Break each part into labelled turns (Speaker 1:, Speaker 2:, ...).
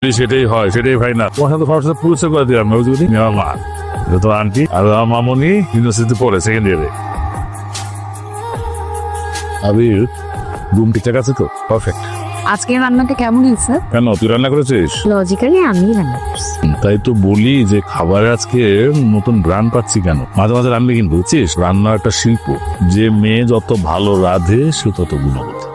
Speaker 1: সেটাই হয়, সেটাই ভাই না। তোমার সাথে ফার্স্ট পরিচয় করে দিলাম, আমার মা, তো আন্টি আর আমার মামনি ইউনিভার্সিটি পড়ে সেকেন্ড ইয়ারে। আবির রুম ঠিকঠাক আছে তো? পারফেক্ট।
Speaker 2: আজকে রান্নাটা কেমন হয়েছে?
Speaker 1: কেন, তুই রান্না করেছিস?
Speaker 2: লজিক্যালি আমি রান্না করছি।
Speaker 1: তাই তো বলি যে খাবারে আজকে নতুন ব্র্যান্ড পাচ্ছি কেন। মাঝে মাঝে রান্না কিন্তু বুঝছিস, রান্না একটা শিল্প। যে মেয়ে যত ভালো রাঁধে সে তত গুণবতী।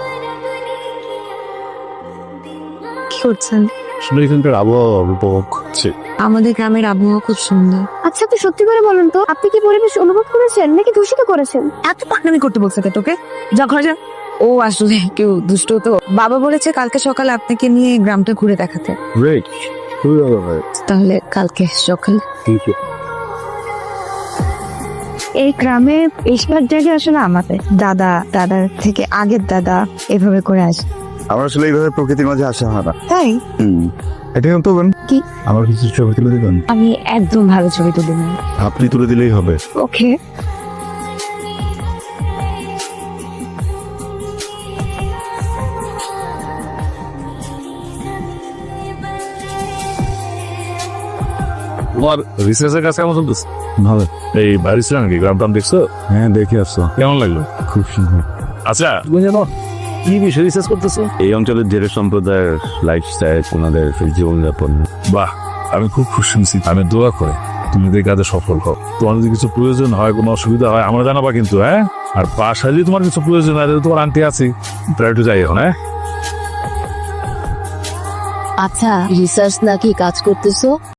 Speaker 2: কি করছেন?
Speaker 1: আসলে এখানকার আবহাওয়া উপভোগ করছে।
Speaker 2: আমাদের গ্রামের আবহাওয়া খুব সুন্দর।
Speaker 3: আচ্ছা, আপনি সত্যি করে বলুন তো, আপনি কি পরিবেশ অনুভব করেছেন নাকি দূষিত করেছেন?
Speaker 2: এত পাকনামি করতে বলছে কে তোকে? যা ঘরে যা। ও আসলে কেউ দুষ্ট তো। বাবা বলেছে কালকে সকালে আপনাকে নিয়ে গ্রামটা ঘুরে দেখাতে।
Speaker 1: গ্রেট, খুবই ভালো ভাই।
Speaker 2: তাহলে কালকে সকালে। এই গ্রামে বেশিরভাগ জায়গায় আসলে আমাদের দাদা, দাদার থেকে আগের দাদা এভাবে করে আসে।
Speaker 4: আমার আসলে এইভাবে প্রকৃতির মাঝে আসা হয় না।
Speaker 2: তাই
Speaker 4: এটা তো
Speaker 2: কি?
Speaker 4: আমার কিছু ছবি তুলে দিবেন?
Speaker 2: আমি একদম ভালো ছবি তুলি না।
Speaker 4: আপনি তুলে দিলেই হবে।
Speaker 2: ওকে।
Speaker 1: তোমার রিসার্চের কাজ কেমন চলতেছে?
Speaker 4: ভালো।
Speaker 1: এই বাইরে ছিল নাকি, গ্রাম টাম দেখছো?
Speaker 4: হ্যাঁ, দেখে আসছো।
Speaker 1: কেমন লাগলো?
Speaker 4: খুব সুন্দর।
Speaker 1: আচ্ছা, তুমি জানো কি বিষয়ে রিসার্চ করতেছো?
Speaker 4: এই অঞ্চলের জেলে সম্প্রদায়ের লাইফস্টাইল, ওনাদের জীবনযাপন।
Speaker 1: বাহ, আমি খুব খুশি হয়েছি। আমি দোয়া করে তুমি এই কাজে সফল হও। তোমার যদি কিছু প্রয়োজন হয়, কোনো অসুবিধা হয়, আমরা জানাবা কিন্তু। হ্যাঁ, আর বাসায় যদি তোমার কিছু প্রয়োজন হয়, তোমার আন্টি আছি, প্রায় একটু যাই এখন। হ্যাঁ,
Speaker 5: আচ্ছা, রিসার্চ নাকি কাজ করতেছো?